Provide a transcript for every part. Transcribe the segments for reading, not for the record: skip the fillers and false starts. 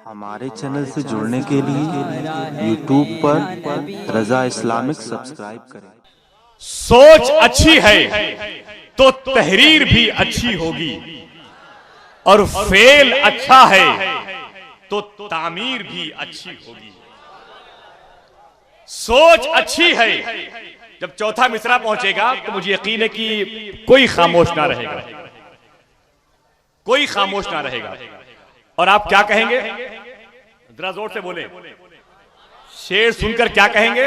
हमारे चैनल से जुड़ने के लिए YouTube पर रजा इस्लामिक सब्सक्राइब करें। सोच अच्छी है तो तहरीर भी अच्छी होगी और फेल अच्छा है तो तामीर भी अच्छी होगी। सोच अच्छी है। जब चौथा मिसरा पहुंचेगा तो मुझे यकीन है कि कोई खामोश ना रहेगा, कोई खामोश ना रहेगा। और आप क्या कहेंगे? जरा जोर से बोले। शेर सुनकर क्या कहेंगे?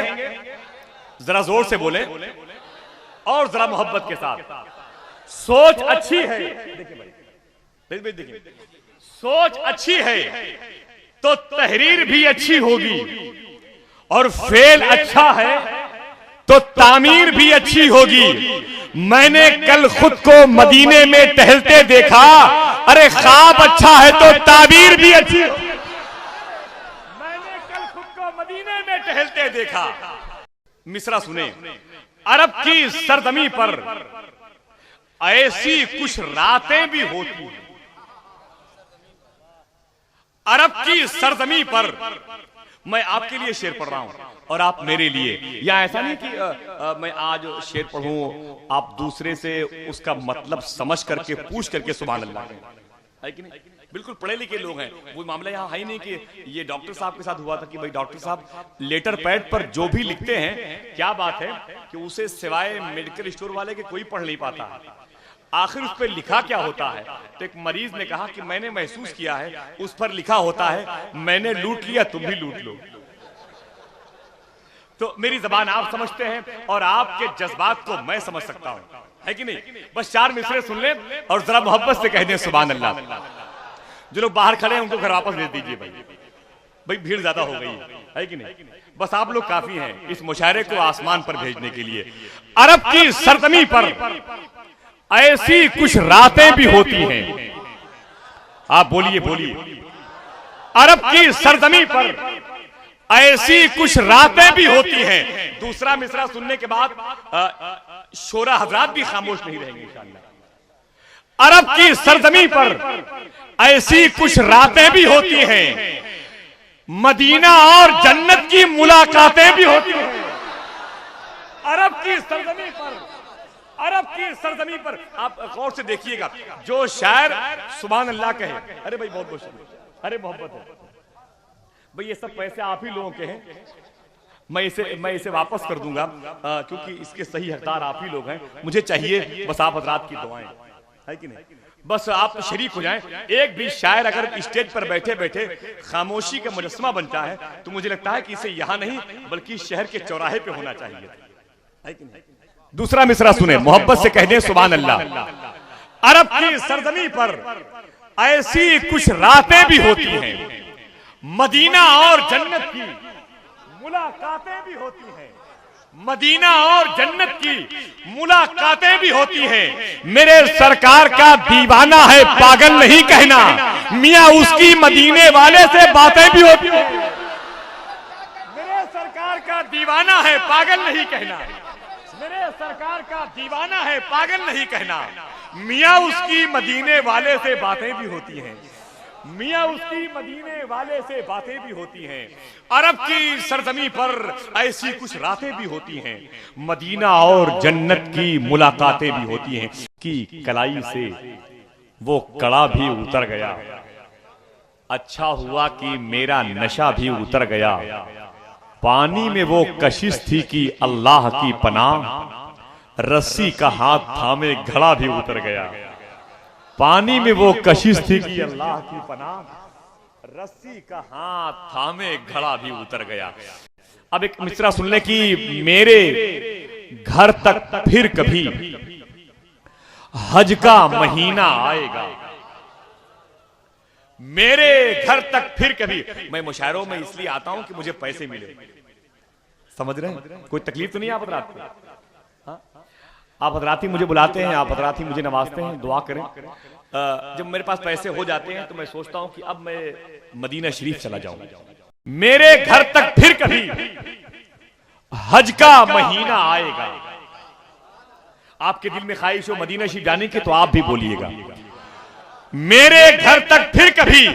जरा जोर से बोले और जरा मोहब्बत के साथ। सोच अच्छी है, देखिए, सोच अच्छी है तो तहरीर भी अच्छी होगी और फेल अच्छा है तो तामीर भी अच्छी होगी। मैंने कल खुद को मदीने में टहलते देखा, अरे ख्वाब अच्छा है तो ताबीर भी अच्छी होगी। मैंने कल खुद को मदीने में टहलते देखा। मिसरा सुने। अरब की सरजमी पर ऐसी कुछ रातें भी होती हैं। अरब की सरजमी पर मैं आपके लिए शेर पढ़ रहा हूं और आप मेरे लिए। या ऐसा नहीं कि मैं आज शेर पढ़ूं, आप दूसरे से उसका मतलब समझ करके पूछ करके सुभान अल्लाह है कि नहीं। बिल्कुल पढ़े लिखे लोग हैं, वो मामला यहाँ है ही नहीं कि ये डॉक्टर साहब के साथ हुआ था कि भाई डॉक्टर साहब लेटर पैड पर जो भी लिखते हैं, क्या बात है कि उसे सिवाय मेडिकल स्टोर वाले के कोई पढ़ नहीं पाता। आखिर उस पर लिखा क्या होता है? तो एक मरीज ने कहा कि मैंने महसूस किया है उस पर लिखा होता है मैंने लूट लिया तुम भी लूट लो। तो मेरी जबान आप समझते हैं और आपके जज्बात को मैं समझ सकता हूं, है कि नहीं। बस चार मिसरे सुन ले और जरा मोहब्बत से कह दें सुभान अल्लाह। जो लोग बाहर खड़े हैं उनको घर वापस भेज दीजिए भाई भीड़ ज्यादा हो गई है कि नहीं। बस आप लोग काफी हैं इस मुशायरे को आसमान पर भेजने के लिए। अरब की सरजमी पर ऐसी कुछ रातें भी होती हैं। आप बोलिए बोलिए। अरब की सरजमी पर ऐसी कुछ रातें भी होती हैं। दूसरा मिसरा सुनने के बाद शोरा हजरात भी खामोश नहीं रहेंगे इंशाअल्लाह। अरब की सरजमी पर ऐसी कुछ रातें भी होती हैं। मदीना और जन्नत की मुलाकातें भी होती हैं। अरब की सरजमी पर, अरब की सरजमी पर आप गौर से देखिएगा। जो शायर सुभान अल्लाह कहे, अरे भाई बहुत बहुत शुक्रिया, अरे मोहब्बत है भाई, ये सब पैसे आप ही लोगों के हैं। मैं इसे वापस कर दूंगा क्योंकि इसके सही हकदार आप ही लोग हैं। मुझे चाहिए बस आप हजरात की दुआएं, है कि नहीं। बस आप शरीक हो जाएं। एक भी शायर अगर स्टेज पर बैठे बैठे खामोशी का मुजस्समा बनता है तो मुझे लगता है कि इसे यहां नहीं बल्कि शहर के चौराहे पे होना चाहिए, है कि नहीं। दूसरा मिसरा सुने, मोहब्बत से कह दें सुभान अल्लाह। अरब की सरजमी पर ऐसी कुछ रातें भी होती हैं। मदीना और जन्नत की मुलाकातें भी होती हैं। मदीना और जन्नत की मुलाकातें भी होती हैं। मेरे सरकार का दीवाना है पागल नहीं कहना, मियां उसकी मदीने वाले से बातें भी होती हैं। मेरे सरकार का दीवाना है पागल नहीं कहना, मेरे सरकार का दीवाना है पागल नहीं कहना, मियां उसकी मदीने वाले से बातें भी होती हैं। मियां उसकी मदीने वाले से बातें भी होती हैं। अरब की सरजमी पर ऐसी कुछ रातें भी होती हैं। मदीना और जन्नत की मुलाकातें भी होती हैं। की कलाई से वो कड़ा भी उतर गया, अच्छा हुआ कि मेरा नशा भी उतर गया। पानी में वो कशिश थी कि अल्लाह की पनाह, रस्सी का हाथ थामे घड़ा भी उतर गया। पानी में वो कशिश थी कि अल्लाह की पनाह, रस्सी का हाथ थामे घड़ा भी उतर गया। अब एक मिसरा सुन ले कि मेरे घर तक फिर कभी हज का महीना आएगा। मेरे घर तक फिर कभी। मैं मुशायरों में इसलिए आता हूं कि मुझे पैसे मिले, समझ रहे हैं। कोई तकलीफ तो नहीं आप हजरात को? आप हजराती मुझे बुलाते हैं, आप हजराती मुझे नवाजते हैं, दुआ करें। जब मेरे पास पैसे हो जाते हैं तो मैं सोचता हूं कि अब मैं मदीना शरीफ चला जाऊं। मेरे घर तक फिर कभी हज का महीना आएगा। आपके दिल में ख्वाहिश हो मदीना शरीफ जाने की तो आप भी बोलिएगा। मेरे घर तक फिर कभी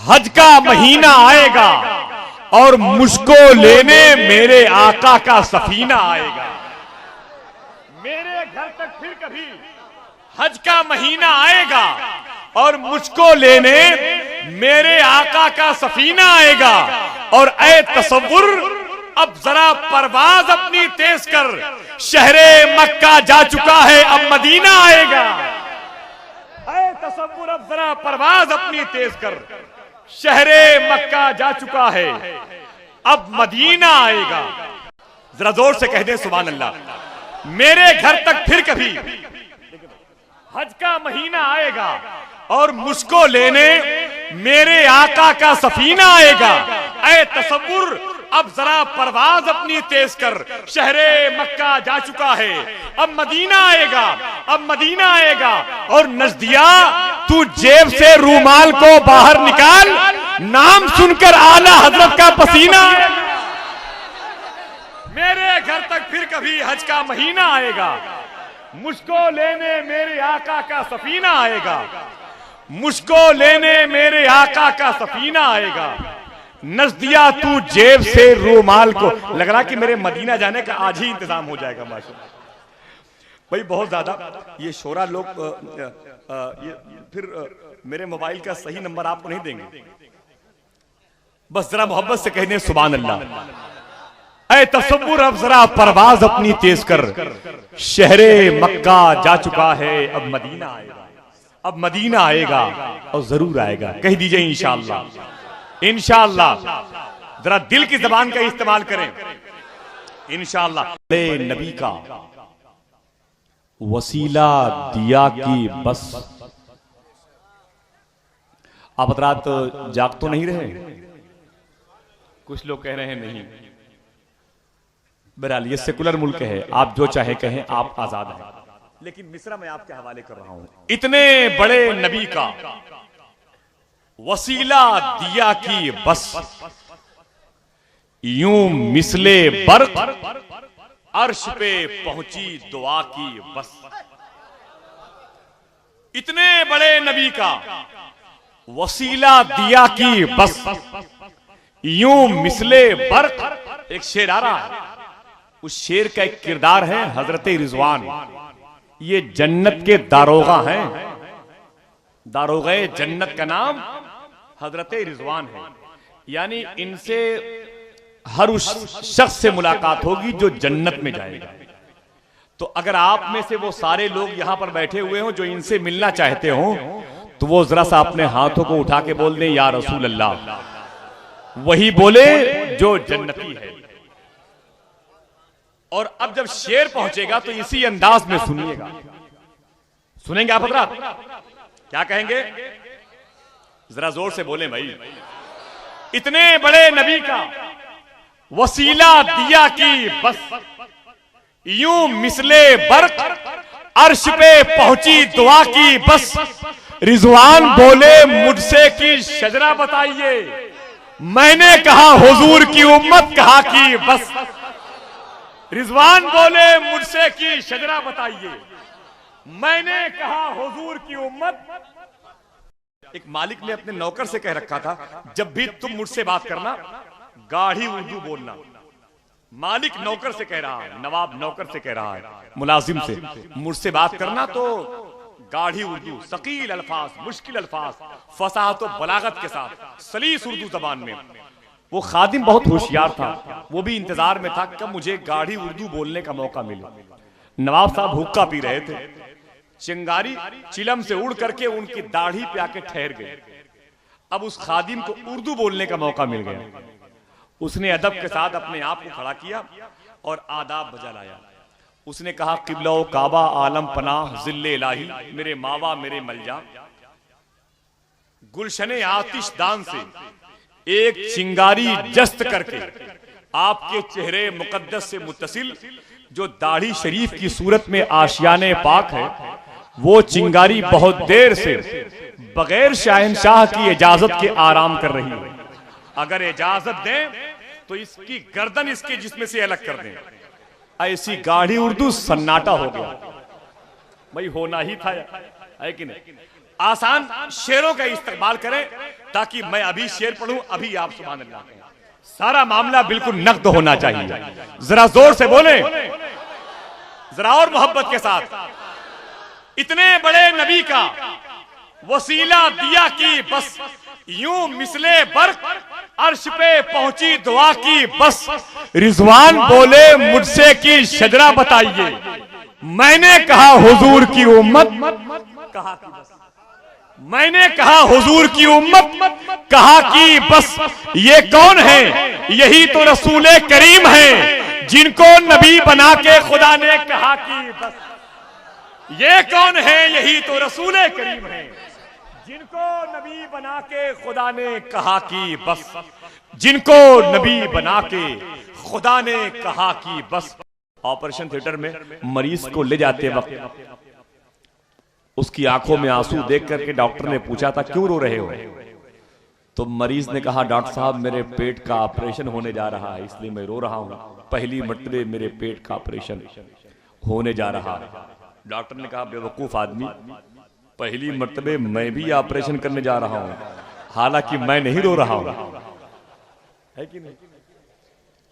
हज का महीना आएगा और मुझको लेने मेरे आका का सफीना आएगा। मेरे घर तक फिर कभी हज का महीना आएगा और मुझको लेने मेरे आका का सफीना आएगा। और ऐ तसव्वुर अब जरा परवाज अपनी तेज कर, शहरे मक्का जा चुका है अब मदीना आएगा। ऐ तसव्वुर अब जरा परवाज अपनी तेज कर, शहरे मक्का जा चुका है अब मदीना आएगा। जरा जोर से कह दे सुभान अल्लाह। मेरे घर तक फिर कभी हज का महीना आएगा और मुझको लेने मेरे आका का सफीना आएगा। ऐ तसव्वुर अब जरा परवाज अपनी तेज कर, शहरे मक्का जा चुका है अब मदीना आएगा, अब मदीना आएगा। और नजदिया तू जेब से रूमाल को बाहर निकाल, नाम सुनकर आला हजरत का पसीना। मेरे घर तक फिर कभी हज का महीना आएगा, मुझको लेने मेरे आका का सफीना आएगा, मुझको लेने मेरे आका का सफीना आएगा। नजदिया तू जेब से रूमाल को, लग रहा कि मेरे मदीना जाने का आज ही इंतजाम हो जाएगा माशाअल्लाह। भाई बहुत ज्यादा ये शोरा लोग ये फिर मेरे मोबाइल का सही नंबर आपको नहीं देंगे, बस जरा मोहब्बत से कहने सुभान अल्लाह। ऐ तसव्वुर अब जरा परवाज अपनी तेज कर, शहरे मक्का जा चुका है अब मदीना आएगा, अब मदीना आएगा और जरूर आएगा। कह दीजिए इंशाअल्लाह, इंशाअल्लाह। जरा दिल की जबान का इस्तेमाल करें इंशाअल्लाह। नबी का वसीला दिया कि बस। आप रात जाग तो नहीं रहे? कुछ लोग कह रहे हैं नहीं। बहरहाल ये सेकुलर मुल्क है, आप जो चाहे कहें, आप आजाद हैं। लेकिन मिस्रा मैं आपके हवाले कर रहा हूं। इतने बड़े नबी का वसीला दिया कि बस, यूं मिसले बर्क अर्श पे पहुंची दुआ की बस। इतने बड़े नबी का वसीला दिया कि बस, यूं मिसले बर्क। एक शेर आ रहा है, उस शेर का एक किरदार है हजरत रिजवान। ये जन्नत के दारोगा हैं, दारोगे जन्नत का नाम हजरत रिजवान है। यानी इनसे हर उस शख्स से मुलाकात होगी जो जन्नत में जाएगा। तो अगर आप में से वो सारे लोग यहां पर बैठे हुए हों जो इनसे मिलना चाहते हो, तो वो जरा सा अपने हाथों को उठा के बोल दें या रसूल अल्लाह। वही बोले जो जन्नती है। और अब जब शेर पहुंचेगा तो इसी अंदाज में सुनिएगा। सुनेंगे आप हजरात? क्या कहेंगे? जरा जोर से बोले भाई। इतने बड़े नबी का वसीला दिया कि बस, यूं मिसले बर्क अर्श पे पहुंची दुआ की बस। रिजवान बोले मुझसे की शजरा बताइए, मैंने कहा हुजूर की उम्मत कहा कि बस। रिजवान बोले मुझसे की शजरा बताइए, मैंने कहा हुजूर की उम्मत। एक मालिक ने अपने नौकर से कह रखा था, जब भी तुम मुझसे बात करना गाढ़ी उर्दू बोलना। मालिक नौकर से कह रहा है, नवाब नौकर से कह रहा है, मुलाजिम से, मुझसे बात करना तो गाढ़ी उर्दू, सकील अल्फाज, मुश्किल अल्फाज, फसाहत और बलागत के साथ सलीस उर्दू जबान में। वो खादिम बहुत होशियार था, वो भी इंतजार में था कब मुझे गाढ़ी उर्दू बोलने का मौका मिले। नवाब साहब हुक्का पी रहे थे, चिंगारी चिलम से उड़ करके उनकी दाढ़ी पे आके ठहर गए। अब उस खादिम को उर्दू बोलने का मौका मिल गया। उसने अदब के साथ अपने आप को खड़ा किया और आदाब बजा लाया। उसने कहा, किबला काबा आलम पनाह जिल्ले इलाही, मेरे मावा मेरे मलजा, गुलशने आतिश दान से एक चिंगारी जस्त करके आपके चेहरे मुकद्दस से मुत्तसिल जो दाढ़ी शरीफ की सूरत में आशियाने पाक है, वो चिंगारी बहुत देर से बगैर शहंशाह की इजाजत के आराम कर रही है। अगर इजाजत दें तो इसकी गर्दन इसके जिस्म से अलग कर दें। ऐसी गाढ़ी उर्दू सन्नाटा हो गया। भाई होना ही था, है कि नहीं? आसान शेरों का इस्तेमाल करें ताकि मैं अभी शेर पढ़ूं, अभी आप सुभान अल्लाह कहें। सारा मामला बिल्कुल नक्द होना चाहिए। जरा जोर से बोले, जरा और मोहब्बत के साथ। इतने बड़े नबी का वसीला दिया कि बस यूं मिसले बर्क अर्श पे पहुंची दुआ की बस। रिजवान बोले मुझसे कि शजरा बताइए, मैंने कहा हुजूर की उम्मत, कहा कि बस। मैंने कहा हुजूर की उम्मत, कहा कि बस। ये कौन है? यही तो रसूले करीम है, जिनको नबी बना के खुदा ने कहा कि बस। ये कौन है? यही तो रसूले करीम है, जिनको नबी बना के खुदा ने कहा कि बस। जिनको नबी बना के खुदा ने कहा कि बस। ऑपरेशन थिएटर में मरीज को ले जाते वक्त उसकी आंखों में आंसू देख करके डॉक्टर ने पूछा था क्यों रो रहे हो? तो मरीज ने कहा डॉक्टर साहब मेरे पेट का ऑपरेशन होने जा रहा है, इसलिए मैं रो रहा हूं। पहली मर्तबे मेरे पेट का ऑपरेशन होने जा रहा है। डॉक्टर ने कहा बेवकूफ आदमी, पहली मर्तबे मैं भी ऑपरेशन करने जा रहा हूं, हालांकि मैं नहीं रो रहा हूं, है कि नहीं?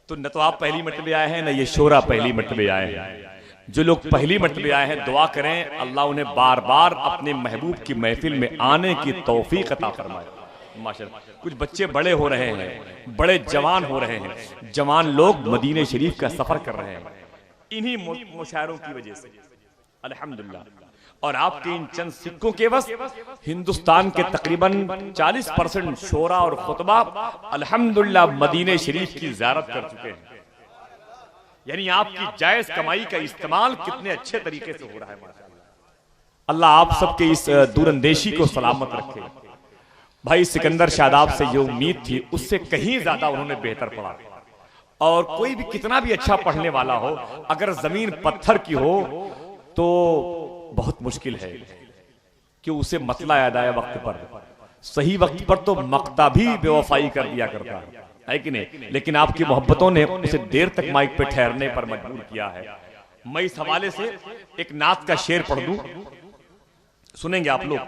तो न तो आप पहली मर्तबे आए हैं, न ये शोरा पहली मर्तबे आए हैं। जो लोग पहली मर्तबे आए हैं, दुआ करें अल्लाह उन्हें बार बार अपने महबूब की महफिल में आने की तौफीक अता फरमाए। माशाअल्लाह कुछ बच्चे बड़े हो रहे हैं, बड़े जवान हो रहे हैं, जवान लोग मदीने शरीफ का सफर कर रहे हैं इन्हीं मुशायरों की वजह से, अल्हम्दुलिल्लाह। और आपके इन चंद सिक्कों के बस हिंदुस्तान के तकरीबन 40% शोरा और खुतबा अल्हम्दुलिल्लाह मदीने शरीफ की ज़ियारत कर चुके हैं। यानी आपकी जायज कमाई का इस्तेमाल कितने अच्छे तरीके से हो रहा है माशाअल्लाह। अल्लाह आप सबके इस दूरंदेशी को सलामत रखे। भाई सिकंदर शादाब से जो उम्मीद थी उससे कहीं ज्यादा उन्होंने बेहतर पढ़ा। और कोई भी कितना भी अच्छा पढ़ने वाला हो, अगर जमीन पत्थर की हो तो बहुत मुश्किल है कि उसे मतला याद आए वक्त पर। सही वक्त पर तो मक्ता भी बेवफाई कर दिया करता है कि नहीं? लेकिन आपकी मोहब्बतों ने उसे देर तक माइक पे ठहरने पर मजबूर किया है। मैं इस हवाले से एक नात का शेर पढ़ दूं, सुनेंगे आप लोग।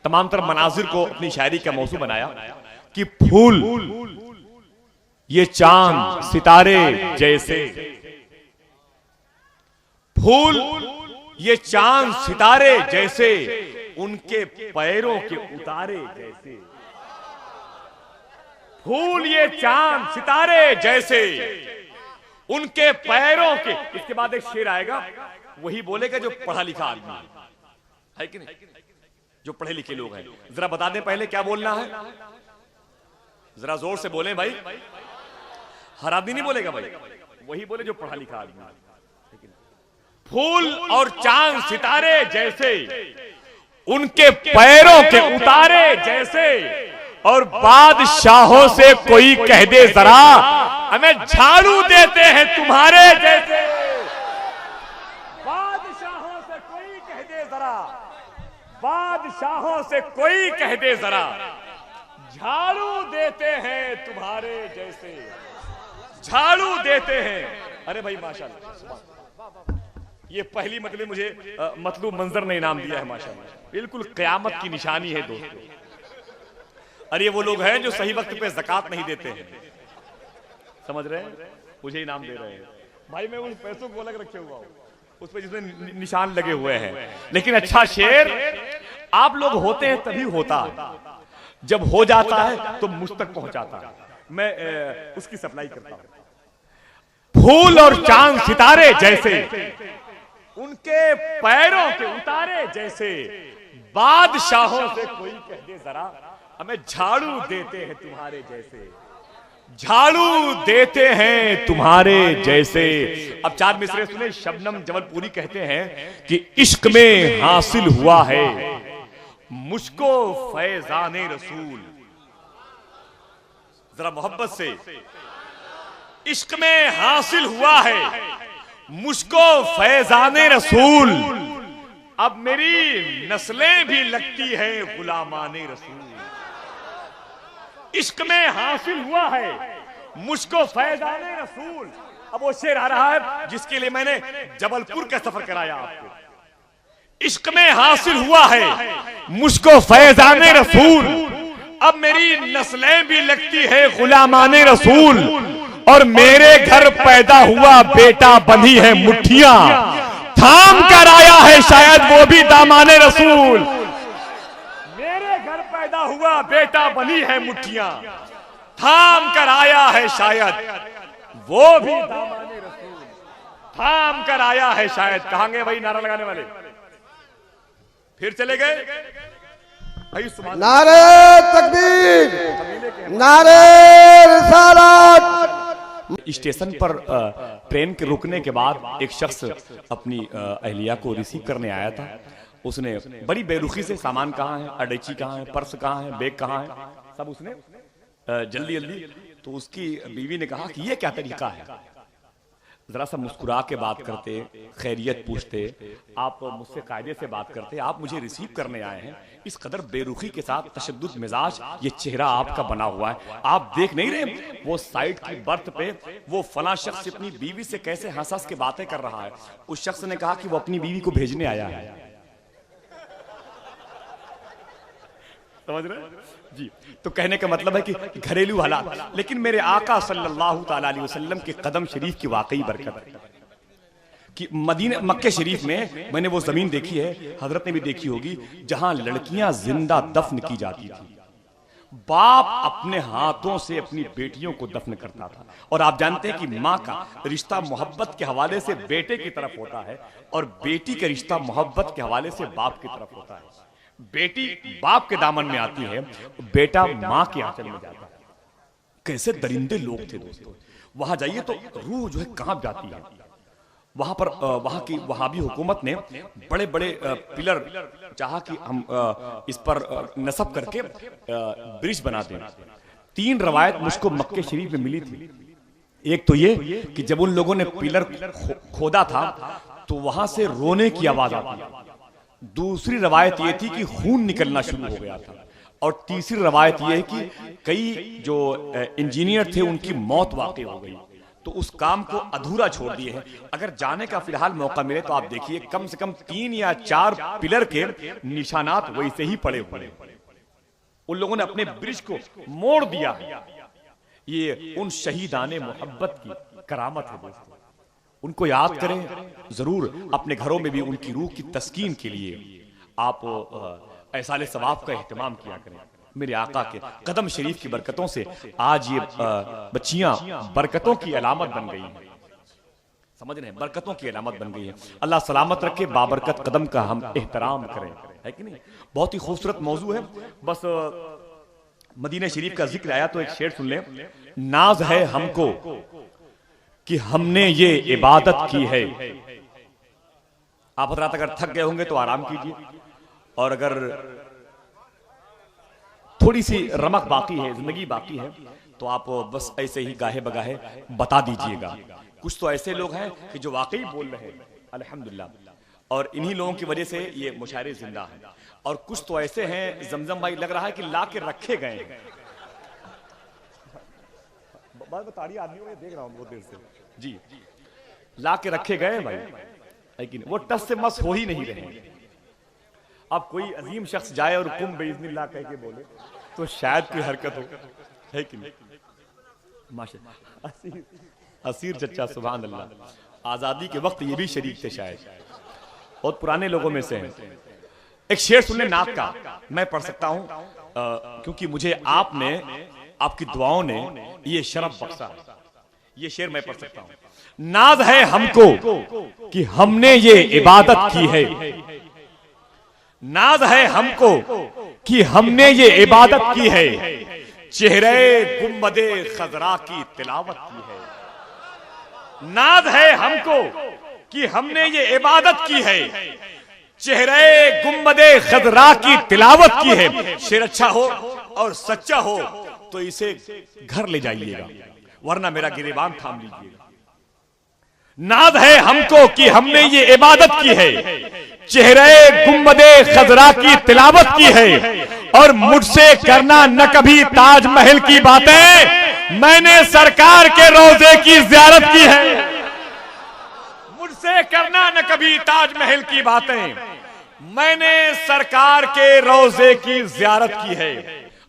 तमाम तरह मनाजिर को अपनी शायरी का मौजू बनाया कि फूल ये चांद सितारे जैसे, फूल ये चांद सितारे जैसे, उनके पैरों के उतारे जैसे। फूल ये चांद सितारे जैसे, उनके पैरों के। इसके बाद एक शेर आएगा, वही बोलेगा जो पढ़ा लिखा आदमी है कि नहीं, जो पढ़े लिखे लोग हैं। जरा बता दें पहले क्या बोलना है, जरा जोर से बोलें भाई। हर आदमी नहीं बोलेगा भाई, वही बोले जो पढ़ा लिखा आदमी है। फूल और चांद सितारे जैसे, उनके पैरों के उतारे जैसे। और बादशाहों से कोई कह दे जरा, हमें झाड़ू देते हैं तुम्हारे जैसे। बादशाहों से कोई कह दे जरा, बादशाहों से कोई कह दे जरा, झाड़ू देते हैं तुम्हारे जैसे। झाड़ू देते हैं। अरे भाई माशाअल्लाह, ये पहली मतलब मुझे मतलूब मंजर ने इनाम दिया है माशाअल्लाह। बिल्कुल क़यामत की निशानी है दोस्तों। अरे ये वो लोग हैं जो सही वक्त पे ज़कात नहीं देते हैं, समझ रहे हैं? मुझे इनाम दे रहे हैं भाई। मैं उन पैसों को अलग रखे हुआ हूं, उस पे जिसमें निशान लगे हुए हैं। लेकिन अच्छा शेर आप लोग होते हैं तभी होता, जब हो जाता है तो मुझ तक पहुंचाता है। मैं उसकी सप्लाई करता हूं। फूल और चांद सितारे जैसे, उनके पैरों के उतारे जैसे। बादशाहों से कोई कह दे जरा, हमें झाड़ू देते हैं तुम्हारे जैसे। झाड़ू देते हैं तुम्हारे जैसे। अब चार मिसरे सुने। शबनम जबलपुरी कहते हैं कि इश्क में हासिल हुआ है मुझको फैजाने रसूल। जरा मोहब्बत से, इश्क में हासिल हुआ है मुझको फैजाने रसूल। अब मेरी नस्लें भी लगती है गुलामाने रसूल। इश्क में हासिल हुआ है मुझको फैजाने रसूल। अब वो शेर आ रहा है जिसके लिए मैंने जबलपुर का सफर कराया आपको। इश्क में हासिल हुआ है मुझको फैजाने रसूल, अब मेरी नस्लें भी लगती है गुलामाने रसूल, और मेरे घर पैदा हुआ बेटा बंधी है मुट्ठियां, थाम कर आया है शायद वो भी दामाने रसूल। मेरे घर पैदा हुआ बेटा बनी है मुट्ठियां, थाम कर आया है शायद वो भी दामाने रसूल, थाम कर आया है शायद। कहांगे भाई नारा लगाने वाले? फिर चले गए भाई। नारे तकबीर, नारे रिसालत। स्टेशन पर ट्रेन के रुकने के बाद एक शख्स अपनी अहलिया को रिसीव करने आया था। उसने बड़ी बेरुखी से सामान कहाँ है, अडैची कहाँ है, पर्स कहाँ है, बैग कहाँ है, सब उसने जल्दी जल्दी। तो उसकी बीवी ने कहा कि ये क्या तरीका है, जरा सा मुस्कुरा के बात करते, खैरियत पूछते, आप मुझसे कायदे से बात करते, आप मुझे रिसीव करने आए हैं, इस कदर बेरुखी के साथ तशद्दुद मिजाज ये चेहरा आपका बना हुआ है, आप देख नहीं रहे वो साइड की बर्थ पे वो फला शख्स अपनी बीवी से कैसे हंस हंस के बातें कर रहा है। उस शख्स ने कहा कि वो अपनी बीवी को भेजने आया है। समझ रहे जी? तो कहने का मतलब है कि घरेलू हालात। लेकिन मेरे आका सल्लल्लाहु ताला अलैहि वसल्लम के कदम शरीफ की वाकई बरकत है कि मदीना मक्के शरीफ में मैंने वो जमीन देखी है, हजरत ने भी देखी होगी, जहां लड़कियां जिंदा दफन की जाती थी। बाप अपने हाथों से अपनी बेटियों को दफन करता था। और आप जानते हैं कि माँ का रिश्ता मोहब्बत के हवाले से बेटे की तरफ होता है, और बेटी का रिश्ता मोहब्बत के हवाले से बाप की तरफ होता है। बेटी बाप के दामन में आती है, बेटा माँ के आंचल में जाता है। कैसे दरिंदे लोग थे दोस्तों। वहां जाइए तो रूह जो है कांप जाती है। वहां पर वहां की वहाबी हुकूमत ने बड़े बड़े पिलर चाहा कि हम इस पर नस्ब करके ब्रिज बना दें। 3 रवायत मुझको मक्के शरीफ में मिली थी। एक तो ये कि जब उन लोगों ने पिलर खोदा था तो वहां से रोने की आवाज आती। दूसरी रवायत यह थी कि खून निकलना शुरू हो गया था। और तीसरी रवायत यह है कि कई जो इंजीनियर थे उनकी मौत वाकई हो गई, तो उस काम को अधूरा छोड़ दिए हैं। अगर जाने का फिलहाल मौका मिले तो आप देखिए कम से कम 3 या 4 पिलर के निशानात वैसे ही पड़े हुए। उन लोगों ने अपने ब्रिज को मोड़ दिया। ये उन शहीदाने मोहब्बत की करामत है दोस्तों। उनको याद करें जरूर, अपने घरों में भी उनकी रूह की तस्कीन के लिए आप ऐसाले सवाब का एहतमाम किया करें। मेरे आका के कदम शरीफ की बरकतों से आज ये बच्चियां बरकतों की अलामत बन गई हैं। समझ रहे हैं, बरकतों की अलामत बन गई है। अल्लाह सलामत रखे, बाबरकत कदम का हम एहतराम करें, है कि नहीं? बहुत ही खूबसूरत मौजू है। बस मदीना शरीफ का जिक्र आया तो एक शेर सुन लें। नाज है हमको कि हमने ये इबादत की है। आप रात अगर थक गए होंगे तो आराम कीजिए, और अगर थोड़ी सी रमक बाकी है, जिंदगी बाकी है, तो आप बस ऐसे ही गाहे बगाहे बता दीजिएगा। कुछ तो ऐसे लोग हैं कि जो वाकई बोल रहे हैं अल्हम्दुलिल्लाह, और इन्हीं लोगों की वजह से ये मुशायरे जिंदा है। और कुछ तो ऐसे हैं, जमजम भाई लग रहा है कि ला के रखे गए हैं। बता रही आदमियों में देख रहा हूं बहुत देर से जी, ला के रखे गए भाई, लेकिन वो टस से मस हो ही नहीं रहे। अब कोई अजीम शख्स जाए और कुम बेइज़्निल्लाह कह के बोले तो शायद कोई हरकत हो, है कि नहीं? माशाअल्लाह। असीर चचा सुभान अल्लाह, आजादी के वक्त ये भी शरीक थे, शायद बहुत पुराने लोगों में से हैं। एक शेर सुन ले नात का, मैं पढ़ सकता हूं क्योंकि मुझे आपने, आपकी दुआओं ने ये शरफ बख्शा। ये शेर मैं पढ़ सकता हूं। नाज है हमको कि हमने ये इबादत की है। नाज है हमको कि हमने ये इबादत की है। चेहरे गुम्बदे खजरा की तिलावत की है। नाज है हमको कि हमने ये इबादत की है। चेहरे गुम्बदे खजरा की तिलावत की है। शेर अच्छा हो और सच्चा हो तो इसे घर ले जाइएगा, वरना मेरा गिरेबान थाम लीजिएगा। नाज है हमको कि हमने ये इबादत की है। चेहरे गुम्बदे खजरा की तिलावत की है। और मुझसे करना न कभी ताजमहल की बातें, मैंने सरकार के रोजे की ज़ियारत की है। मुझसे करना न कभी ताजमहल की बातें, मैंने सरकार के रोजे की ज़ियारत की है।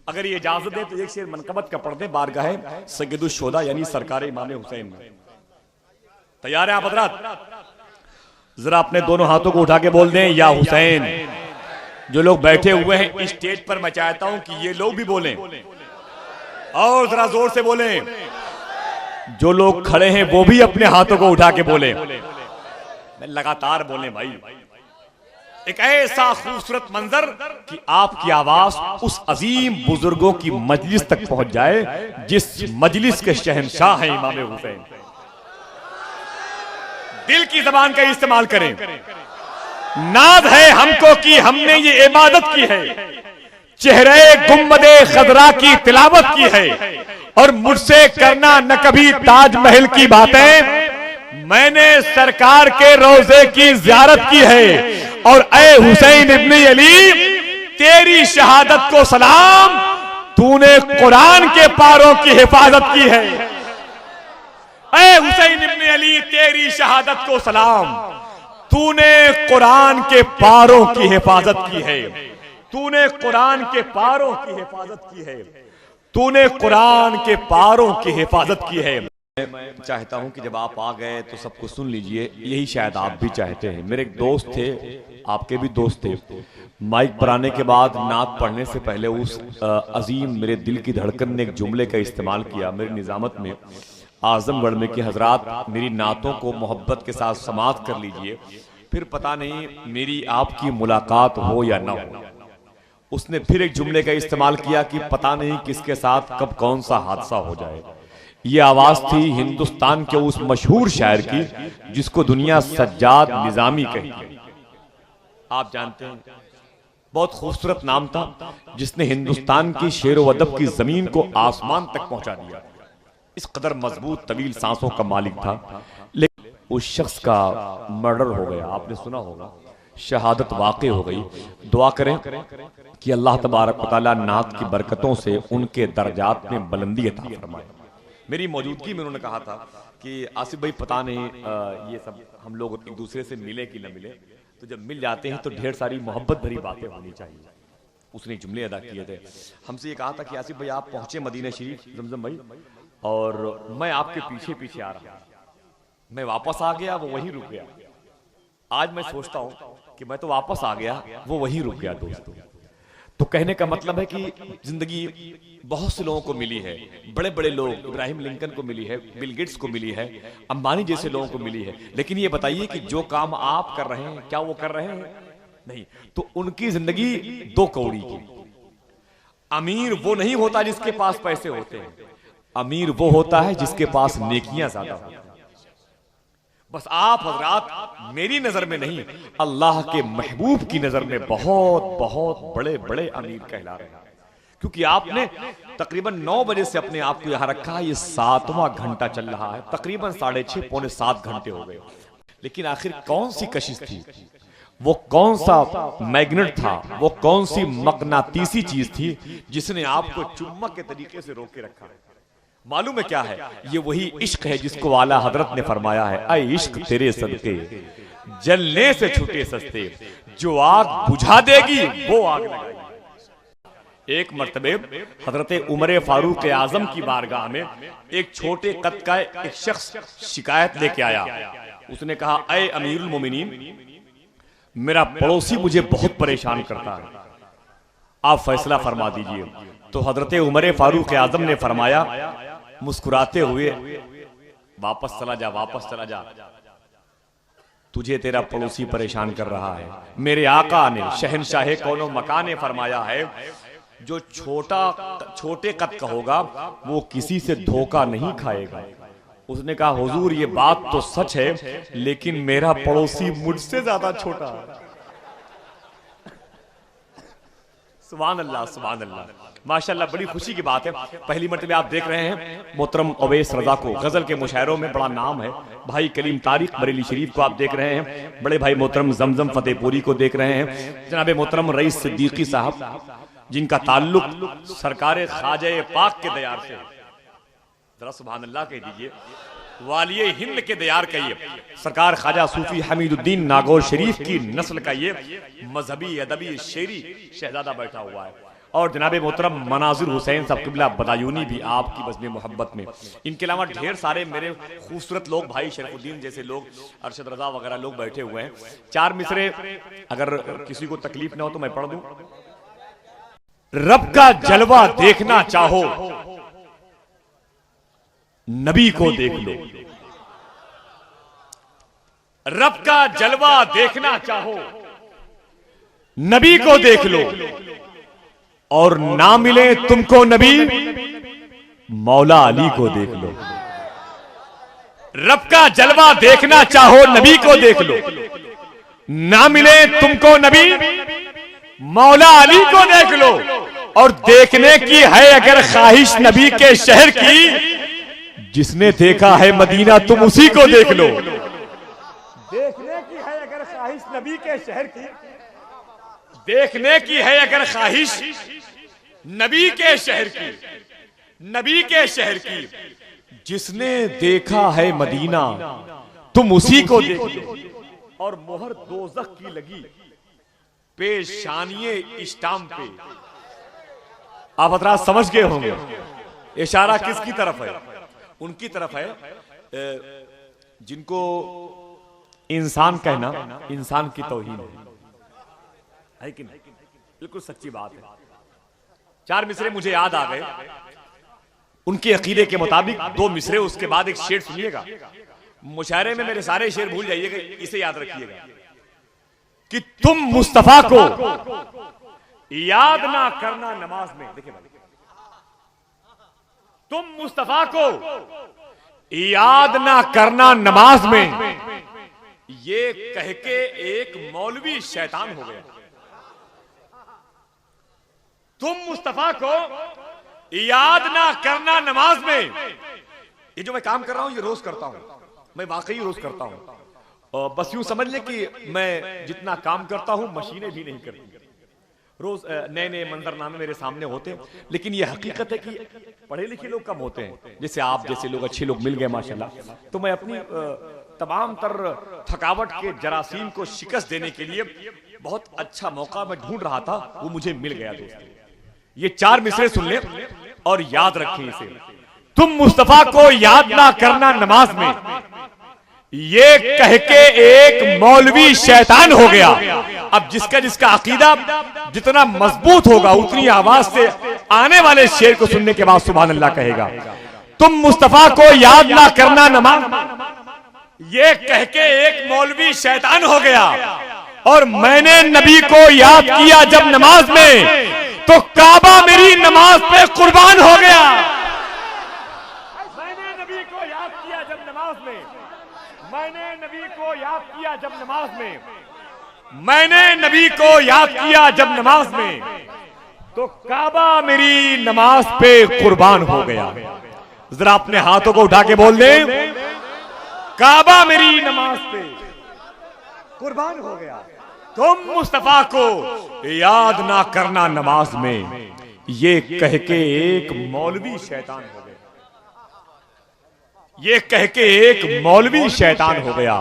अगर ये इजाजत दे तो एक शेर मनकबत का पढ़ दे बारगाह सैयदुल शुहदा यानी सरकार इमाम हुसैन में। तैयार है आप हजरात? जरा अपने दोनों हाथों को उठा के बोल दें या हुसैन। जो लोग बैठे हुए हैं इस स्टेज पर मैं चाहता हूं कि ये लोग भी बोलें और जरा जोर से बोलें। जो लोग खड़े हैं वो भी अपने हाथों को उठा के बोलें। मैं लगातार बोलें भाई। एक ऐसा खूबसूरत मंजर कि आपकी आवाज उस अजीम बुजुर्गों की मजलिस तक पहुंच जाए जिस मजलिस के शहंशाह हैं इमाम हुसैन। दिल की जबान का इस्तेमाल करें। नाज है हमको कि हमने ये इबादत की है, चेहरे गुम्बदे खजरा की तिलावत की है, और मुझसे करना न कभी ताजमहल की बातें, मैंने सरकार के रोजे की जियारत की है। और ए हुसैन इब्ने अली तेरी शहादत को सलाम, तूने कुरान के पारों की हिफाजत की है। ए हुसैन इब्ने अली तेरी शहादत को सलाम, तूने कुरान के पारों की हिफाजत की है। तूने कुरान के पारों की हिफाजत की है। तूने कुरान के पारों की हिफाजत की है। मैं चाहता हूं कि जब आप आ गए तो सबको सुन लीजिए। यही शायद आप भी चाहते हैं। मेरे एक दोस्त थे, आपके भी दोस्त थे। माइक पर आने के बाद नात पढ़ने से पहले उस अजीम मेरे दिल की धड़कन ने एक जुमले का इस्तेमाल किया मेरी निजामत में आजमगढ़ में कि हजरात मेरी नातों को मोहब्बत के साथ समाप्त कर लीजिए, फिर पता नहीं मेरी आपकी मुलाकात हो या ना हो। उसने फिर एक जुमले का इस्तेमाल किया कि पता नहीं किसके साथ कब कौन सा हादसा हो जाए। ये आवाज थी हिंदुस्तान के उस मशहूर शायर की जिसको दुनिया सज्जाद निजामी कहती है। आप जानते हैं, बहुत खूबसूरत नाम था जिसने हिंदुस्तान की शेर व अदब की जमीन को आसमान तक पहुंचा दिया। इस कदर मजबूत तवील सांसों का मालिक था, लेकिन उस शख्स का मर्डर हो गया। आपने सुना होगा, शहादत वाक़ई हो गई। दुआ करें कि अल्लाह तबारक व तआला नात की बरकतों से उनके दर्जात में बुलंदी अता फरमाए। मेरी मौजूदगी में उन्होंने कहा था कि आसिफ भाई पता नहीं ये सब हम लोग एक दूसरे से मिले कि न मिले, तो जब मिल जाते हैं तो ढेर सारी मोहब्बत भरी बातें होनी चाहिए। उसने जुमले अदा किए थे। हमसे ये कहा था कि आसिफ भाई आप पहुंचे मदीना शरीफ जमजम भाई, और मैं आपके पीछे पीछे आ रहा हूं। मैं वापस आ गया, वो वहीं रुक गया। आज मैं सोचता हूं कि मैं तो वापस आ गया, वो वहीं रुक गया। दोस्तों, तो कहने का मतलब है कि जिंदगी बहुत से लोगों को मिली है। बड़े बड़े लोग, इब्राहिम लिंकन को मिली है, बिल गेट्स को मिली है, अंबानी जैसे लोगों को मिली है। लेकिन ये बताइए कि जो काम आप कर रहे हैं क्या वो कर रहे हैं? नहीं। तो उनकी जिंदगी दो कौड़ी की। अमीर वो नहीं होता जिसके पास पैसे होते हैं, अमीर वो होता है जिसके पास नेकियां ज्यादा होती हैं। बस आप हजरात मेरी नजर में नहीं, अल्लाह के महबूब की नजर में बहुत बहुत बड़े बड़े अमीर कहला रहे हैं। क्योंकि आपने तकरीबन 9 बजे से अपने आप को यहां रखा है। ये 7वां घंटा चल रहा है, तकरीबन 6:30 पौने 7 घंटे हो गए। लेकिन आखिर कौन सी कशिश थी, वो कौन सा मैग्नेट था, वो कौन सी मकनातीसी चीज थी जिसने आपको चुम्बक के तरीके से रोक के रखा है? मालूम है क्या है? ये वही इश्क है जिसको आला हजरत ने फरमाया है, ऐ इश्क तेरे सदके जलने से छूटे सस्ते, जो आग बुझा देगी वो आग लगाएगी। एक मर्तबे हजरत उमर फारूक आजम की बारगाह में एक छोटे कद का एक शख्स शिकायत लेके आया। उसने कहा, ऐ अमीरुल मोमिनीन, मेरा पड़ोसी मुझे बहुत परेशान करता है, आप फैसला फरमा दीजिए। तो हजरत उमर फारूक आजम ने फरमाया मुस्कुराते हुए, वापस चला जा, वापस चला जा, तुझे तेरा पड़ोसी परेशान कर रहा है। मेरे आका ने शहनशाह कौनो मकान ने फरमाया है, जो छोटे कद का होगा वो किसी से धोखा नहीं खाएगा। उसने कहा, हुजूर ये बात तो सच है, लेकिन मेरा पड़ोसी मुझसे ज्यादा छोटा है। सुभान अल्लाह, सुभान अल्लाह, माशाअल्लाह। बड़ी खुशी की बात है, पहली मर्तबा आप देख रहे हैं मोहतरम अवैस रजा को। गजल के मुशायरों में बड़ा नाम है। भाई कलीम तारिक बरेली शरीफ को आप देख रहे हैं। बड़े भाई मोहतरम जमजम फतेहपुरी को देख रहे हैं। जनाब मोहतरम रईस सिद्दीकी साहब, जिनका ताल्लुक सरकार ख्वाजा पाक के दयार से, जरा सुभान अल्लाह कह दीजिए, वालिये हिंद के दयार का ये सरकार ख्वाजा सूफी हमीदुद्दीन नागौर शरीफ की नस्ल का ये मजहबी अदबी शेरी शहजादा बैठा हुआ है। और जनाब मोहतरम मनाजिर हुसैन साहब किबला बदायूनी भी आपकी बज़्म मोहब्बत में। इनके अलावा ढेर सारे मेरे खूबसूरत लोग, भाई शरीफुद्दीन जैसे लोग, अरशद रजा वगैरह लोग बैठे हुए हैं। 4 मिसरे अगर किसी को तकलीफ ना हो तो मैं पढ़ दूं। रब का जलवा देखना चाहो नबी को देख लो, रब का जलवा देखना चाहो नबी को देख लो, और ना मिले तुमको नबी मौला अली को देख लो। रब का जलवा देखना चाहो नबी को देख लो, ना मिले तुमको नबी मौला अली को देख लो। और देखने की है अगर ख्वाहिश नबी के शहर की, जिसने देखा है मदीना तुम उसी को देख लो। देखने की है अगर ख्वाहिश नबी के शहर की, देखने की है अगर ख्वाहिश नबी के शहर की, नबी के शहर की, जिसने देखा है मदीना तुम उसी को देख लो। और मोहर दोज़ख की लगी पेशानिये इस्टाम पे। आप हजरात समझ गए होंगे इशारा किसकी तरफ है? उनकी तरफ है जिनको इंसान कहना इंसान की तौहीन है कि नहीं? बिल्कुल सच्ची बात है। 4 मिसरे मुझे याद आ गए उनके अकीदे के मुताबिक। 2 मिसरे उसके बाद एक शेर सुनिएगा। मुशायरे में मेरे सारे शेर भूल जाइएगा, इसे याद रखिएगा कि तुम मुस्तफा को याद ना करना नमाज में। देखिए तुम मुस्तफा को याद ना करना नमाज में, ये कह के एक मौलवी शैतान हो गया। तुम मुस्तफा को याद ना करना नमाज में। ये जो मैं काम कर रहा हूं ये रोज करता हूं, मैं वाकई रोज करता हूं। बस यूं समझ लें कि मैं जितना काम करता हूं मशीनें भी नहीं करती। रोज नए नए मंजरनामे मेरे सामने होते हैं, लेकिन ये हकीकत है कि पढ़े लिखे लोग कम होते हैं। जैसे आप जैसे लोग अच्छे लोग मिल गए माशाल्लाह, तो मैं अपनी तमाम तर थकावट के जरासीम को शिकस्त देने के लिए बहुत अच्छा मौका मैं ढूंढ रहा था, वो मुझे मिल गया दोस्तों। ये 4 मिसरे सुन ले और याद रखें इसे। तुम मुस्तफा को याद ना करना नमाज में, ये कह के एक मौलवी शैतान हो गया। अब जिसका जिसका अकीदा जितना मजबूत होगा उतनी आवाज से आने वाले शेर को सुनने के बाद सुभान अल्लाह कहेगा। तुम मुस्तफा को याद ना करना नमाज, ये कह के एक मौलवी शैतान हो गया। और मैंने नबी को याद किया जब नमाज में, तो काबा मेरी नमाज पे कुर्बान हो गया। मैंने नबी को याद किया जब नमाज में, मैंने नबी को याद किया जब नमाज में, मैंने नबी को याद किया जब नमाज में, तो काबा मेरी नमाज पे कुर्बान हो गया। जरा अपने हाथों को उठा के बोल दे, काबा मेरी नमाज पे कुर्बान हो गया। तुम मुस्तफा को याद ना करना नमाज में, ये कह के एक मौलवी शैतान हो गया। ये कह के एक मौलवी शैतान हो गया।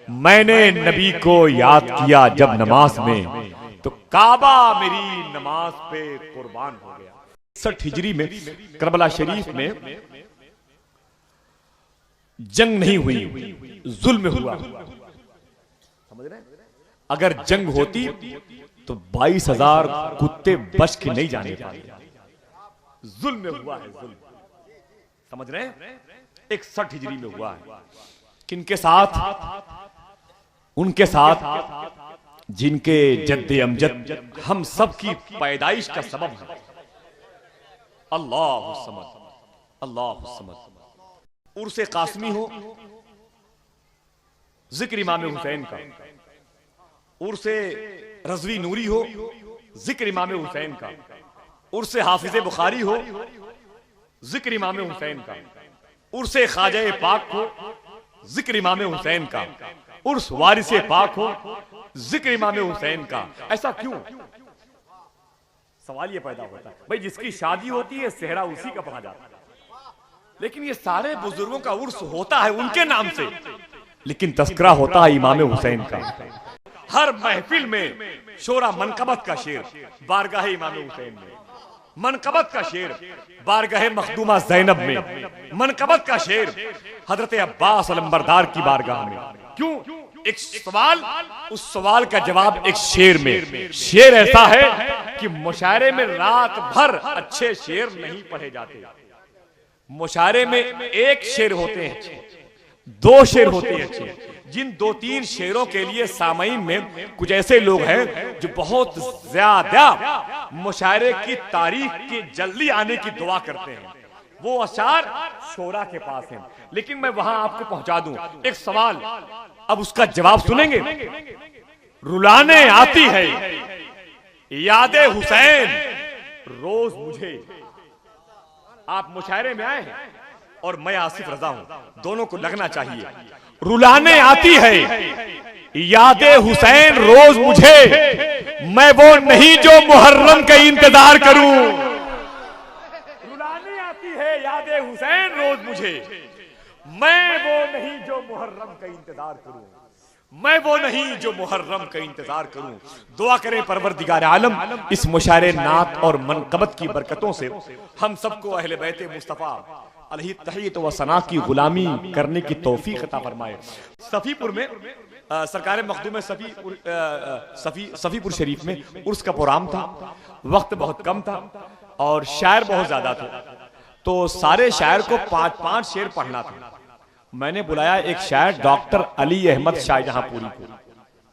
मैंने नबी को याद किया जब नमाज में, तो काबा मेरी नमाज पे कुर्बान हो गया। 61 हिजरी में करबला शरीफ में जंग नहीं हुई, जुल्म हुआ। समझ रहे? अगर जंग होती तो 22,000 कुत्ते बच के नहीं जाने पाते। जुल्म हुआ है, जुल्म। समझ रहे हैं? 61 हिजरी में हुआ है। किनके साथ? उनके साथ जिनके जद्दे अमजद हम सब की पैदाइश का सबब है। अल्लाह समद, अल्लाह समद। उर्से कासमी हो, जिक्र इमाम हुसैन का। उर्से रज़वी नूरी हो, जिक्र इमाम हुसैन का। उर्से हाफिज़े बुखारी हो, जिक्र इमाम हुसैन का। उर्से ख्वाजा पाक हो, जिक्र इमाम हुसैन का। उर्स वारिसे पाक हो, जिक्र इमाम हुसैन का। ऐसा क्यों? सवाल ये पैदा होता है, भाई जिसकी शादी होती है सेहरा उसी का पढ़ा जाता है, लेकिन ये सारे बुजुर्गों का उर्स होता है उनके नाम से, लेकिन तस्करा होता है इमाम हुसैन का। हर महफिल में शोरा मनकबत का शेर बारगाह इमाम हुसैन में, मनकबत का शेर बारगाह मखदूमा जैनब में, मनकबत का शेर हजरत अब्बास अलंबरदार की बारगाह में। क्यों? एक सवाल, उस सवाल का जवाब एक शेर में। शेर ऐसा है कि मुशायरे में रात भर अच्छे शेर नहीं पढ़े जाते। मुशायरे में एक शेर होते हैं, दो शेर होते हैं अच्छे। जिन दो तीन शेरों के लिए सामईन में कुछ ऐसे लोग हैं जो बहुत ज्यादा मुशायरे की तारीख के जल्दी आने की दुआ करते हैं, वो अशार शोरा के पास हैं। लेकिन मैं वहां आपको पहुंचा दूं एक सवाल, अब उसका जवाब सुनेंगे। रुलाने आती है यादे हुसैन रोज मुझे। आप मुशायरे में आए हैं और मैं आसिफ रजा हूं, दोनों को लगना चाहिए। रुलाने आती है यादे हुसैन रोज मुझे, मैं वो नहीं जो मुहर्रम का इंतजार करूं। रुलाने आती है यादे हुसैन रोज मुझे, मैं वो नहीं जो मुहर्रम का इंतजार करूं, मैं वो नहीं जो मुहर्रम का इंतजार करूं। दुआ करें परवरदिगार आलम इस मुशायरे नात और मनकबत की बरकतों से हम सबको अहले बैत मुस्तफा अलैहि तहियत व सना की गुलामी करने की तौफीक अता फरमाए। सफीपुर में सरकार मखदूम सफीपुर शरीफ में उर्स का प्रोग्राम था। वक्त बहुत कम था और शायर बहुत ज्यादा थे, तो सारे शायर को 5-5 शेर पढ़ना था। मैंने बुलाया एक शायर डॉक्टर अली अहमद शाहजहांपुरी को।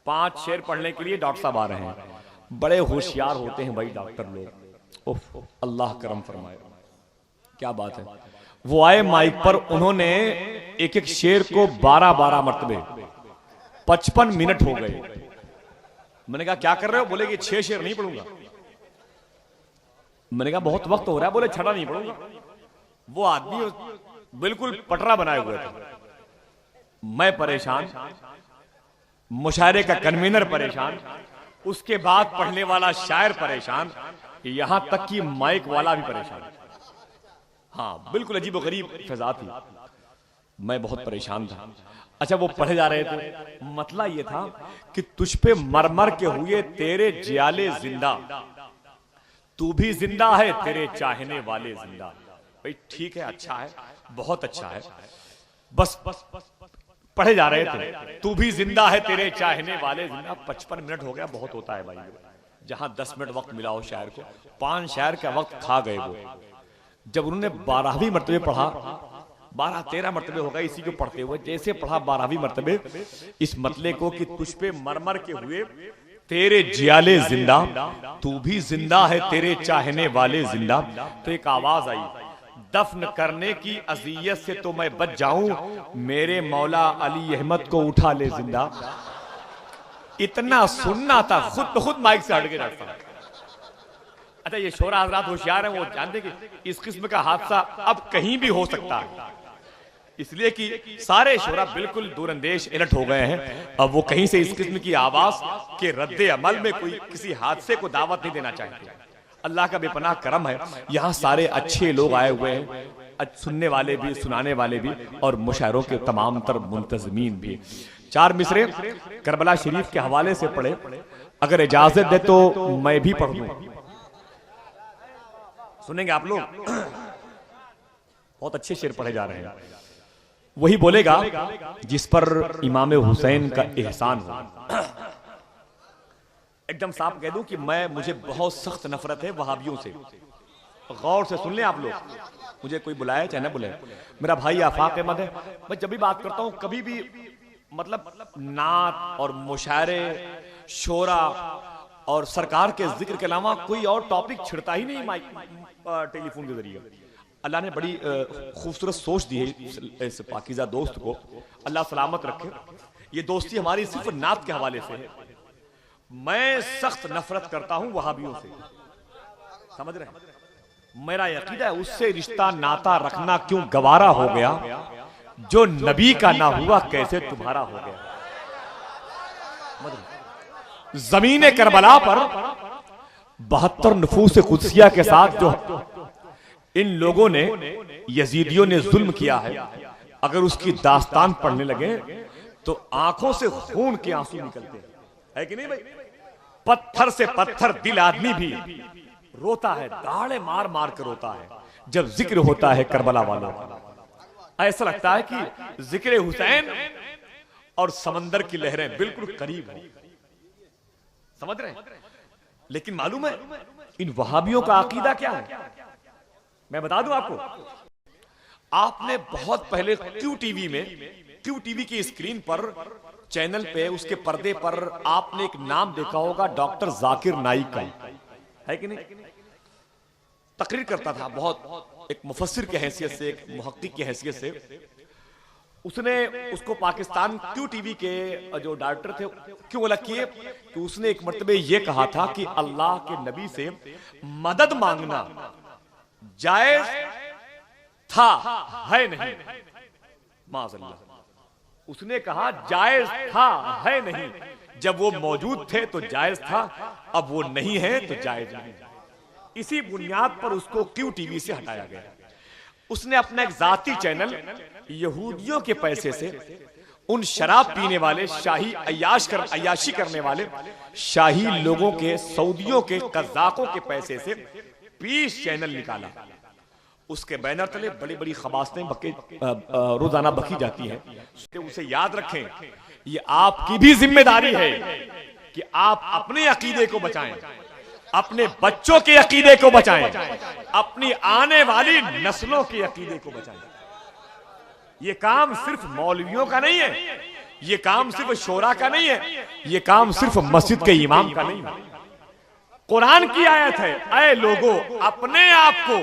5 शेर पढ़ने के लिए डॉक्टर साहब आ रहे हैं। बड़े होशियार होते हैं भाई डॉक्टर लोग, उफ अल्लाह करम फरमाए, क्या बात है। वो आए माइक पर, उन्होंने एक एक शेर को 12-12 मरतबे 55 मिनट हो गए। मैंने कहा क्या कर रहे हो? बोले कि 6 शेर नहीं पढ़ूंगा। मैंने कहा बहुत वक्त हो रहा है। बोले छठा नहीं पढ़ूंगा। वो आदमी बिल्कुल पटरा बनाए हुए थे। मैं परेशान, मुशायरे का कन्वीनर परेशान, उसके बाद पढ़ने वाला शायर परेशान, यहां तक कि माइक वाला भी परेशान। हाँ, बिल्कुल अजीब गरीब फिजा थी। मैं बहुत परेशान था। अच्छा, वो पढ़े जा रहे थे, मतला ये था कि तुझ पे मर मर के हुए तेरे जियाले जिंदा, तू भी जिंदा है तेरे चाहने वाले जिंदा। भाई ठीक है, अच्छा है, बहुत अच्छा है। बस पढ़े जा रहे थे, तू भी जिंदा है तेरे चाहने वाले जिंदा। 55 मिनट हो गया, बहुत होता है भाई। जहां 10 मिनट वक्त मिला हो शायर को, 5 शायर का वक्त खा गए वो। जब उन्होंने 12वीं मरतबे पढ़ा, 12-13 मरतबे हो गए इसी को पढ़ते हुए, जैसे पढ़ा 12वीं मरतबे इस मतले को कि तुझ पे मर मर के हुए तेरे जियाले जिंदा, तू भी जिंदा है तेरे चाहने वाले जिंदा, तो एक आवाज आई, दफन करने की अजियत से तो मैं बच जाऊं, मेरे मौला अली अहमद को उठा ले जिंदा। इतना सुनना था, खुद माइक से हट के रखता। अच्छा, ये शोरा हजरात होशियार हैं, वो जानते कि इस किस्म का हादसा अब कहीं भी हो सकता है, इसलिए कि सारे शोरा बिल्कुल दूरंदेश अलर्ट हो गए हैं। अब वो कहीं से इस किस्म की आवाज के रद्दे अमल में कोई किसी हादसे को दावत नहीं देना चाहते। अल्लाह का बेपनाह करम है, यहाँ सारे अच्छे लोग आए हुए हैं, सुनने वाले भी, सुनाने वाले भी, और मुशायरों के तमाम तर मुंतजमीन भी। 4 मिसरे करबला शरीफ के हवाले से पढ़े, अगर इजाजत दे तो मैं भी पढ़ दूं। सुनेंगे आप लोग? बहुत अच्छे शेर पढ़े जा रहे हैं। वही बोलेगा जिस पर इमाम हुसैन का एहसान हो। एकदम साफ कह दूं कि मुझे बहुत सख्त नफरत है वहाबियों से। गौर से सुन लें आप लोग, मुझे कोई बुलाए चाहे ना बुलाए, मेरा भाई आफाक अहमद है। मैं जब भी बात करता हूं, कभी भी मतलब नात और मुशायरे, शोरा और सरकार के जिक्र के अलावा कोई और टॉपिक छिड़ता ही नहीं माइक टेलीफोन के जरिए। अल्लाह ने बड़ी खूबसूरत सोच दी है इस पाकीज़ा दोस्त को, अल्लाह सलामत रखे। ये दोस्ती हमारी सिर्फ नात के हवाले से है। मैं सख्त नफरत करता हूं वहाबियों से, समझ रहे हैं? मेरा यकीन है उससे रिश्ता नाता रखना क्यों गवारा हो गया, जो नबी का ना हुआ कैसे तुम्हारा हो गया। जमीन करबला पर 72 नफूस कुदसिया के साथ जो इन लोगों ने, यजीदियों ने जुल्म किया है, अगर उसकी दास्तान पढ़ने लगे तो आंखों से खून के आंसू निकलते हैं, है कि नहीं भाई? पत्थर से पत्थर दिल आदमी भी रोता है, दाढ़े मार मार कर रोता है जब जिक्र होता है करबला वालों का। ऐसा लगता है कि जिक्र हुसैन और समंदर की लहरें बिल्कुल करीब हो। समझ रहे हैं? लेकिन मालूम है इन वहाबियों का अकीदा क्या है? मैं बता दूं आपको। आपने बहुत पहले क्यू टीवी की स्क्रीन पर, चैनल पे, उसके पर्दे पर आपने एक नाम देखा होगा, डॉक्टर जाकिर नाइक का, है कि नहीं? तकरीर करता था बहुत, एक मुफस्सिर की हैसियत से, एक मुहक्किक की हैसियत से। उसने उसको पाकिस्तान क्यू टीवी के जो डायरेक्टर थे क्यों अलग किए कि उसने एक मर्तबे ये कहा था कि अल्लाह के नबी से मदद मांगना जायज था, है नहीं। माज़अल्लाह, उसने कहा जायज था, है नहीं। जब वो मौजूद थे तो जायज था, अब वो नहीं है तो जायज नहीं। इसी बुनियाद पर उसको क्यू टीवी से हटाया गया। उसने अपना एक जाती चैनल यहूदियों के पैसे से, उन शराब पीने वाले, शाही अय्याशी करने वाले शाही लोगों के, सऊदियों के, कज़ाकों के पैसे से पीस चैनल निकाला। उसके बैनर तले बड़ी बड़ी खबासतें रोजाना बकी जाती हैं। उसे याद रखें, ये आपकी भी जिम्मेदारी है कि आप अपने अकीदे को बचाएं, अपने बच्चों के अकीदे को बचाएं, अपनी आने वाली नस्लों के अकीदे को बचाएं। ये काम सिर्फ मौलवियों का नहीं है, ये काम सिर्फ शोरा का नहीं है, ये काम सिर्फ मस्जिद के इमाम का नहीं है। कुरान की आयत है, ऐ लोगों अपने आप को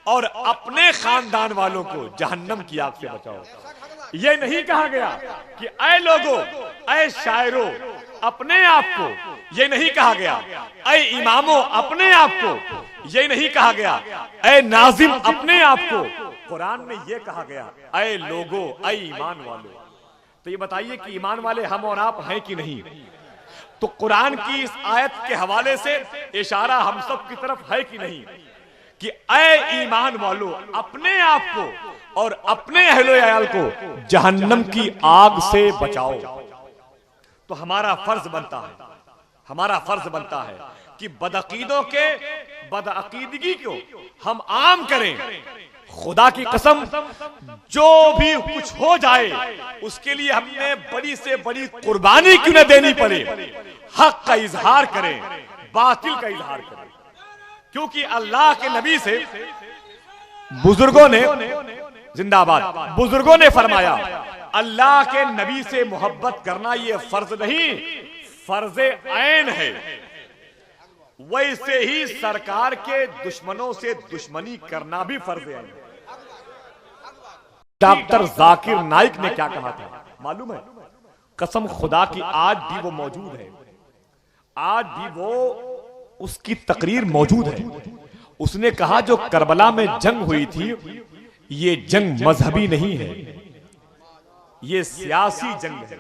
और अपने खानदान वालों को जहन्नम की आग से बचाओ। ये नहीं कहा गया कि ऐ लोगों, ऐ शायरों अपने आप को, ये नहीं कहा गया ऐ इमामों अपने आप को, ये नहीं कहा गया ऐ नाजिम अपने आप को। कुरान में ये कहा गया ऐ लोगों, ऐ ईमान वालों। तो ये बताइए कि ईमान वाले हम और आप हैं कि नहीं? तो कुरान की इस आयत के हवाले से इशारा हम सब की तरफ है कि नहीं कि ऐ ईमान वालों अपने आप को और अपने अहले अयाल को जहन्नम की आग से बचाओ। तो हमारा फर्ज बनता है कि बदअकीदों के बदअकीदगी को हम आम करें। खुदा की कसम, जो भी कुछ हो जाए उसके लिए हमने बड़ी से बड़ी कुर्बानी क्यों न देनी पड़े, हक का इजहार करें, बातिल का इजहार करें। क्योंकि अल्लाह के नबी से बुजुर्गों ने, जिंदाबाद, बुजुर्गों ने फरमाया अल्लाह के नबी से मोहब्बत करना ये फर्ज नहीं, फर्ज ऐन है। वैसे ही सरकार के दुश्मनों से दुश्मनी करना भी फर्ज ऐन है। डॉक्टर जाकिर नाइक ने क्या कहा था मालूम है? कसम खुदा की आज भी वो मौजूद है, आज भी वो उसकी तकरीर मौजूद है। उसने कहा जो करबला में जंग हुई थी, ये जंग मजहबी नहीं है, ये सियासी जंग है,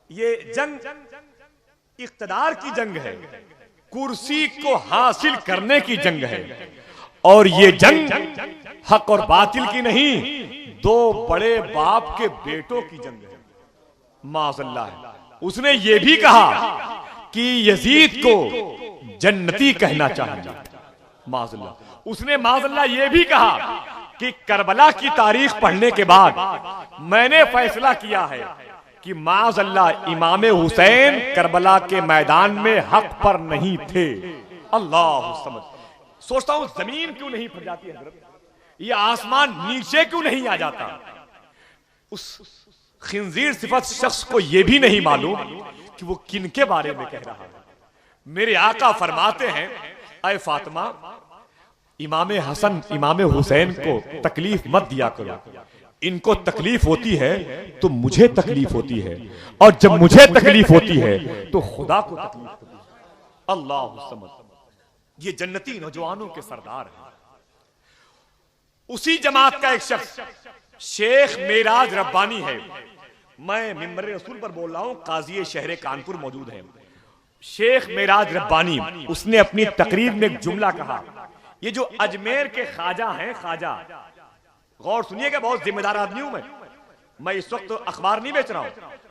ये जंग इख्तिदार की जंग है, कुर्सी को हासिल करने की जंग है। और ये जंग हक और बातिल की नहीं, दो बड़े बाप के बेटों की जंग है। माज़अल्लाह। उसने ये भी कहा कि यजीद को जन्नती कहना चाहिए। माज़अल्लाह। उसने माज़अल्लाह ये भी कहा कि करबला की तारीख पढ़ने के बाद मैंने फैसला किया है कि माज़अल्लाह इमाम हुसैन करबला के मैदान में हक पर नहीं थे। अल्लाह समझ। सोचता हूं जमीन क्यों नहीं फट जाती हजरत, ये आसमान नीचे क्यों नहीं आ जाता। उस खिंजीर सिफत शख्स को यह भी नहीं मालूम कि वो किन के बारे में कह रहा है। मेरे आका फरमाते हैं, ऐ फातिमा, इमाम हसन इमाम हुसैन को तकलीफ मत दिया करो, इनको तकलीफ होती है तो मुझे तकलीफ होती है, और जब मुझे तकलीफ होती है तो खुदा को तकलीफ होती है। अल्लाह समझ। ये जन्नती नौजवानों के सरदार हैं। उसी जमात का एक शख्स शेख मेराज रब्बानी है। मैं मिंबर रसूल पर बोल रहा हूं, काजी शहर कानपुर मौजूद है। शेख मेराज रब्बानी, उसने अपनी तकरीर में एक जुमला कहा। ये जो अजमेर के ख्वाजा हैं, ख्वाजा, गौर सुनिएगा, बहुत जिम्मेदार आदमी हूं मैं इस वक्त तो अखबार नहीं बेच रहा हूं,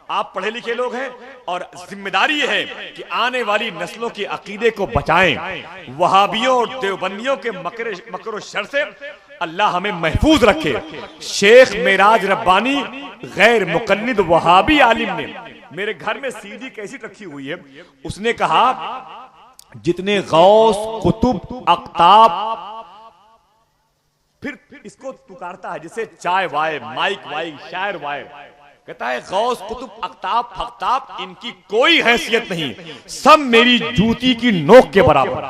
आप पढ़े लिखे लोग हैं और जिम्मेदारी ये है कि आने वाली नस्लों के अकीदे को बचाएं। वहाबियों और देवबंदियों के मकर शर से अल्लाह हमें महफूज रखे। शेख मेराज रब्बानी गैर मुकल्लिद वहाबी आलिम ने मेरे घर में सीडी कैसेट रखी हुई है, उसने कहा जितने गौस कुतुब अक्ताब, फिर इसको पुकारता है जैसे चाय वाय माइक वाइक शायर वाय, कहता है गौस कुतुब अक्ताब फक्ताब इनकी कोई हैसियत नहीं, सब मेरी जूती की नोक के बराबर।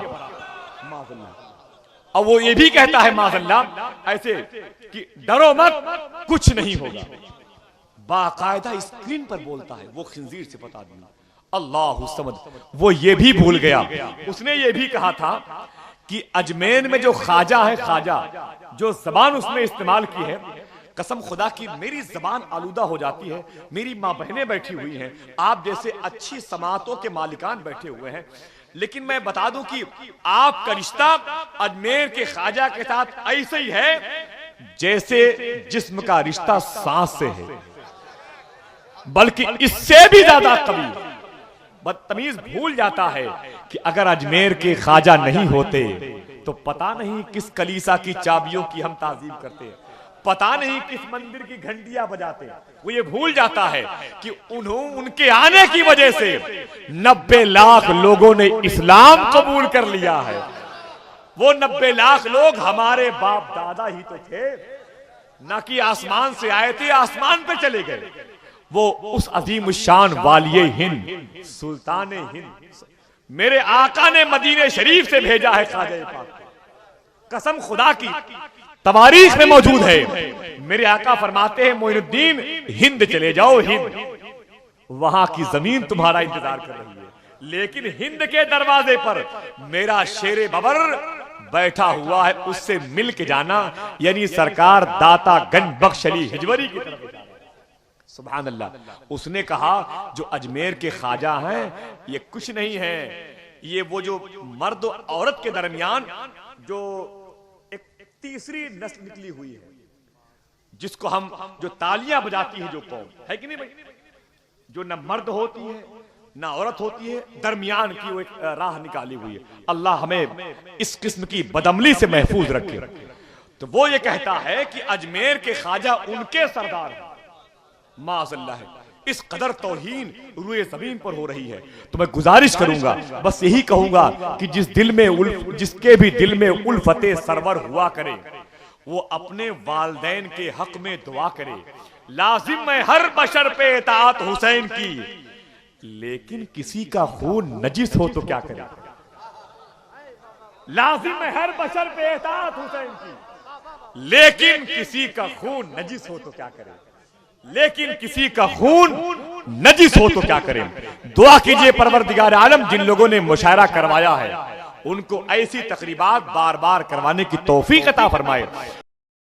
और वो ये भी कहता है माज़अल्लाह ऐसे कि डरो मत कुछ नहीं होगा, बाकायदा स्क्रीन पर बोलता है। वो खिंजीर से बता दिया अल्लाह समद। वो ये भी भूल गया, उसने ये भी कहा था कि अजमेर में जो ख्वाजा है, ख्वाजा जो जबान उसने इस्तेमाल की है, कसम खुदा की मेरी जबान आलूदा हो जाती है। मेरी माँ बहनें बैठी हुई हैं, आप जैसे अच्छी समातों के मालिकान बैठे हुए हैं, लेकिन मैं बता दूं कि आपका रिश्ता अजमेर के ख्वाजा के साथ ऐसे ही है जैसे जिस्म का रिश्ता सांस से है, बल्कि इससे भी ज्यादा कभी बदतमीज भूल जाता है कि अगर अजमेर के ख्वाजा नहीं होते तो पता नहीं किस कलीसा की चाबियों की हम ताजीम करते, पता नहीं किस मंदिर की घंटियां बजाते। वो ये भूल जाता है कि उनके आने की वजह से 90 लाख लोगों ने इस्लाम कबूल कर लिया है। वो 90 लाख लोग हमारे बाप दादा ही तो थे, ना कि आसमान से आए थे आसमान पे चले गए। वो उस अजीम शान वालिये हिंद सुल्तान हिंद मेरे आका ने मदीने शरीफ से भेजा है ख्वाजा पाक। कसम खुदा की तवारीख में मौजूद है, मेरे आका फरमाते हैं मोइनुद्दीन हिंद चले जाओ, हिंद वहां की जमीन तुम्हारा इंतजार कर रही है, लेकिन हिंद के दरवाजे पर मेरा शेरे बबर बैठा हुआ है, उससे मिल के जाना। यानी सरकार दाता गंज बख्श अली हिजवरी की तरफ जा रहा है। सुभान अल्लाह। उसने कहा जो अजमेर के ख्वाजा हैं ये कुछ नहीं है, ये वो जो मर्द और औरत के दरमियान जो एक तीसरी नस्ल निकली हुई है, जिसको हम जो तालियां बजाती है जो कौम है कि नहीं भाई, जो न मर्द होती है ना औरत होती है, दरमियान की वो एक राह निकाली हुई है। अल्लाह हमें इस किस्म की बदअमली से महफूज रखे। तो वो ये कहता है कि अजमेर के ख्वाजा उनके सरदार हैं। माज़अल्लाह है, इस कदर तौहीन रुए जमीन पर हो रही है। तो मैं गुजारिश करूंगा, बस यही कहूंगा कि जिसके भी दिल में उल्फते सरवर हुआ करे वो अपने वालदैन के हक में दुआ करे। लाजिम है हर बशर पे इताअत हुसैन की, लेकिन किसी का खून नजिस हो तो क्या करे। लाजिम है हर बशर पे इताअत हुसैन की, लेकिन किसी का खून नजिस हो तो क्या करे। लेकिन किसी का खून नजिस हो तो क्या करें। दुआ कीजिए परवरदिगार आलम जिन लोगों ने मुशायरा करवाया है उनको ऐसी तकरीबात बार बार करवाने की तौफीक अता फरमाए।